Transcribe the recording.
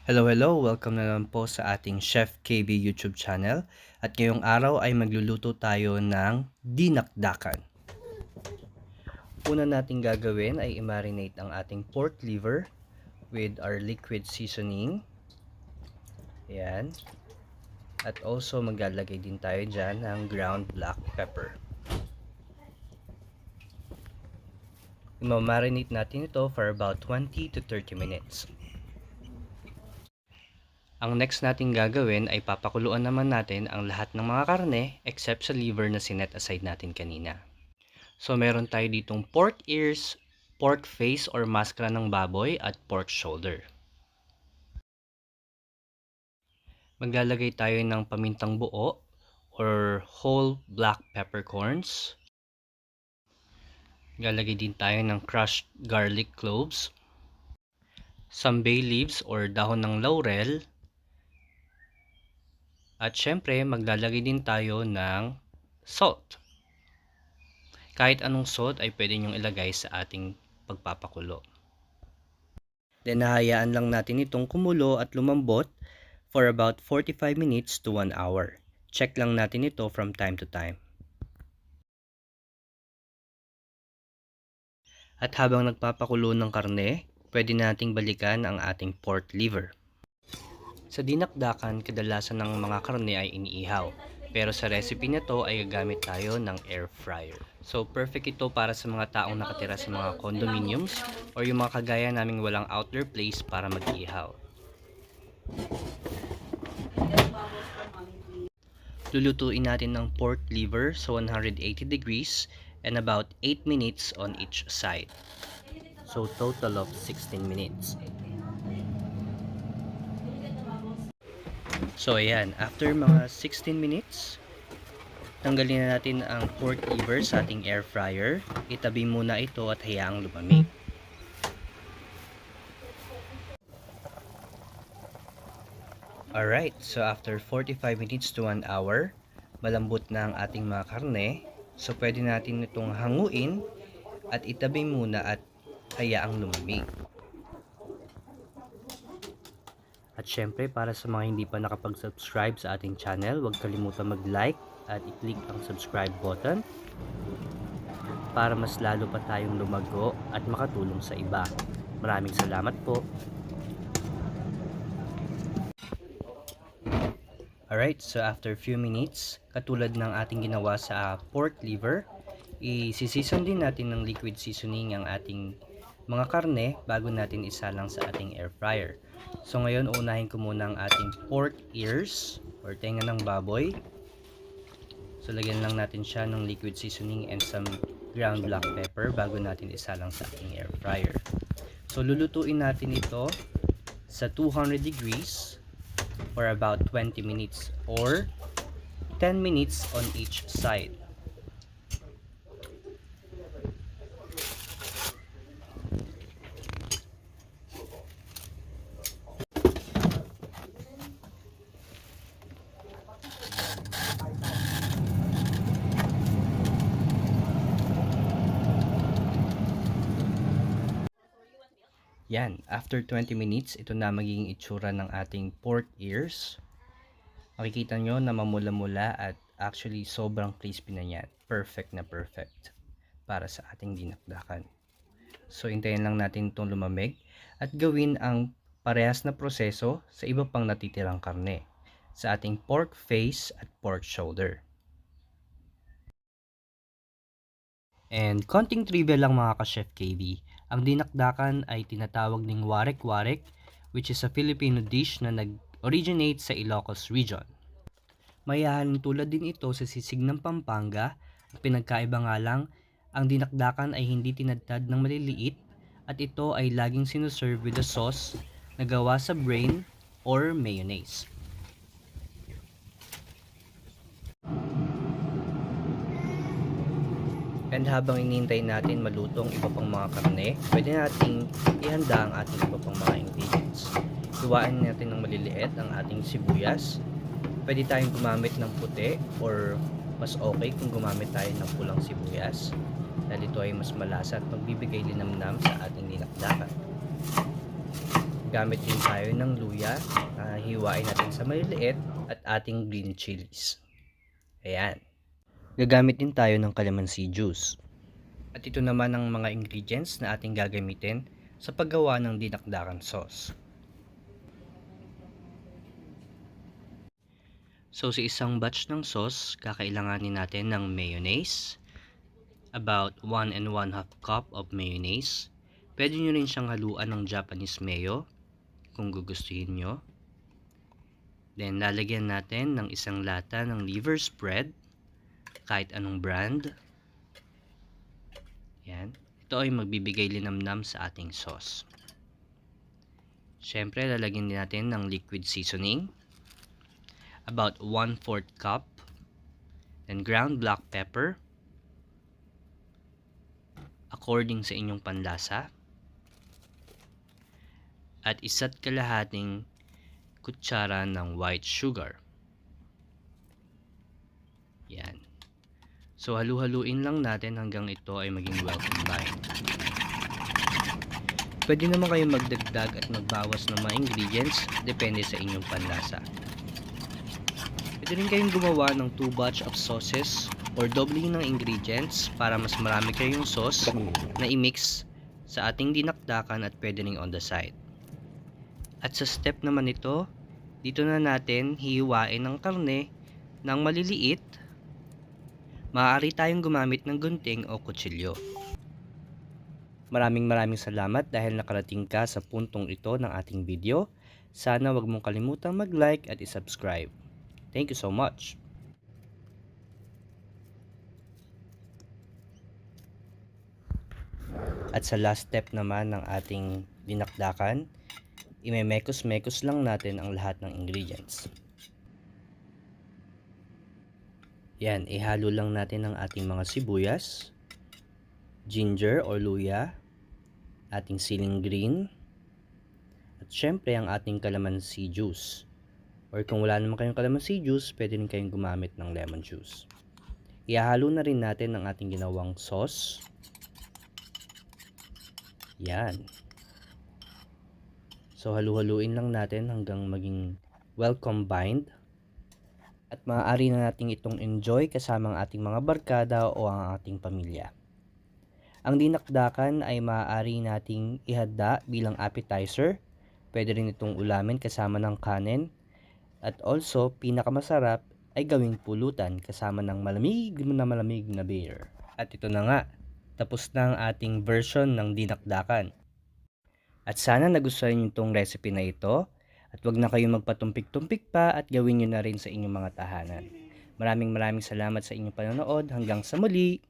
Hello, welcome na naman po sa ating Chef KB YouTube channel. At ngayong araw ay magluluto tayo ng dinakdakan. Una nating gagawin ay i-marinate ang ating pork liver with our liquid seasoning. Ayan. At also maglalagay din tayo dyan ng ground black pepper. I-marinate natin ito for about 20 to 30 minutes. Ang next nating gagawin ay papakuluan naman natin ang lahat ng mga karne except sa liver na sinet aside natin kanina. So meron tayo ditong pork ears, pork face or maskara ng baboy at pork shoulder. Maglalagay tayo ng pamintang buo or whole black peppercorns. Maglalagay din tayo ng crushed garlic cloves, some bay leaves or dahon ng laurel. At syempre, maglalagay din tayo ng salt. Kahit anong salt ay pwede nyong ilagay sa ating pagpapakulo. Then, hahayaan lang natin itong kumulo at lumambot for about 45 minutes to 1 hour. Check lang natin ito from time to time. At habang nagpapakulo ng karne, pwede nating balikan ang ating pork liver. Sa dinakdakan, kadalasan ng mga karne ay iniihaw. Pero sa recipe na to ay gagamit tayo ng air fryer. So perfect ito para sa mga taong nakatira sa mga condominiums or yung mga kagaya naming walang outdoor place para mag-ihaw. Lulutuin natin ng pork liver sa 180 degrees and about 8 minutes on each side. So total of 16 minutes. So ayan, after mga 16 minutes, tanggalin na natin ang pork liver sa ating air fryer. Itabi muna ito at hayaang lumamig. Alright, so after 45 minutes to 1 hour, malambot na ang ating mga karne. So pwede natin itong hanguin at itabi muna at hayaang lumamig. At syempre, para sa mga hindi pa nakapag-subscribe sa ating channel, huwag kalimutan mag-like at i-click ang subscribe button para mas lalo pa tayong lumago at makatulong sa iba. Maraming salamat po. Alright, so after a few minutes, katulad ng ating ginawa sa pork liver, i-season din natin ng liquid seasoning ang ating mga karne bago natin isalang sa ating air fryer. So ngayon, unahin ko muna ang ating pork ears or tenga ng baboy. So lagyan lang natin siya ng liquid seasoning and some ground black pepper bago natin isalang sa ating air fryer. So lulutuin natin ito sa 200 degrees for about 20 minutes or 10 minutes on each side. Yan, after 20 minutes, ito na magiging itsura ng ating pork ears. Makikita nyo na mamula-mula at actually sobrang crispy na yan. Perfect na perfect para sa ating dinakdakan. So, hintayin lang natin itong lumamig at gawin ang parehas na proseso sa iba pang natitirang karne sa ating pork face at pork shoulder. And konting trivia lang mga ka-Chef KB. Ang dinakdakan ay tinatawag ding warek-warek, which is a Filipino dish na nag-originate sa Ilocos region. Mayahaning tulad din ito sa sisig ng Pampanga. At pinagkaiba nga lang, ang dinakdakan ay hindi tinadtad ng maliliit at ito ay laging sinuserve with a sauce na gawa sa brain or mayonnaise. And habang inihintay natin malutong iba pang mga karne, pwede nating ihanda ang ating iba pang mga ingredients. Hiwain natin ng maliliit ang ating sibuyas. Pwede tayong gumamit ng puti or mas okay kung gumamit tayo ng pulang sibuyas dahil ito ay mas malasa at magbibigay linamnam sa ating dinakdakan. gagamit din tayo ng luya na hiwain natin sa maliliit at ating green chilies. Ayan. Gagamit din tayo ng calamansi juice. At ito naman ang mga ingredients na ating gagamitin sa paggawa ng dinakdakan sauce. So sa isang batch ng sauce, kakailanganin natin ng mayonnaise, about 1 and 1/2 cup of mayonnaise. Pwede nyo rin siyang haluan ng Japanese mayo kung gugustuhin nyo. Then lalagyan natin ng isang lata ng liver spread, kahit anong brand. Yan. Ito ay magbibigay linamnam sa ating sauce. Siyempre lalagyan din natin ng liquid seasoning, about 1/4 cup, and ground black pepper according sa inyong panlasa, at 1 kalahating kutsara ng white sugar. Yan. So halu-haluin lang natin hanggang ito ay maging well combined. Pwede naman kayong magdagdag at magbawas ng mga ingredients, depende sa inyong panlasa. Pwede rin kayong gumawa ng 2 batch of sauces or doubling ng ingredients para mas marami kayong sauce na i-mix sa ating dinakdakan at pwede rin on the side. At sa step naman ito, dito na natin hihiwain ang karne ng maliliit. Maaari tayong gumamit ng gunting o kutsilyo. Maraming salamat dahil nakarating ka sa puntong ito ng ating video. Sana wag mong kalimutang mag-like at i-subscribe. Thank you so much. At sa last step naman ng ating dinakdakan, imemekos-mekos lang natin ang lahat ng ingredients. Yan, ihalo lang natin ang ating mga sibuyas, ginger or luya, ating siling green, at syempre ang ating calamansi juice. Or kung wala naman kayong calamansi juice, pwede rin kayong gumamit ng lemon juice. Ihalo na rin natin ang ating ginawang sauce. Yan. So halu-haluin lang natin hanggang maging well combined. At maaari na natin itong enjoy kasama ang ating mga barkada o ang ating pamilya. Ang dinakdakan ay maaari nating ihanda bilang appetizer. Pwede rin itong ulamin kasama ng kanin. At also, pinakamasarap ay gawing pulutan kasama ng malamig na beer. At ito na nga, tapos na ang ating version ng dinakdakan. At sana nagustuhan niyo itong recipe na ito. At wag na kayong magpatumpik-tumpik pa at gawin niyo na rin sa inyong mga tahanan. Maraming salamat sa inyong panonood. Hanggang sa muli!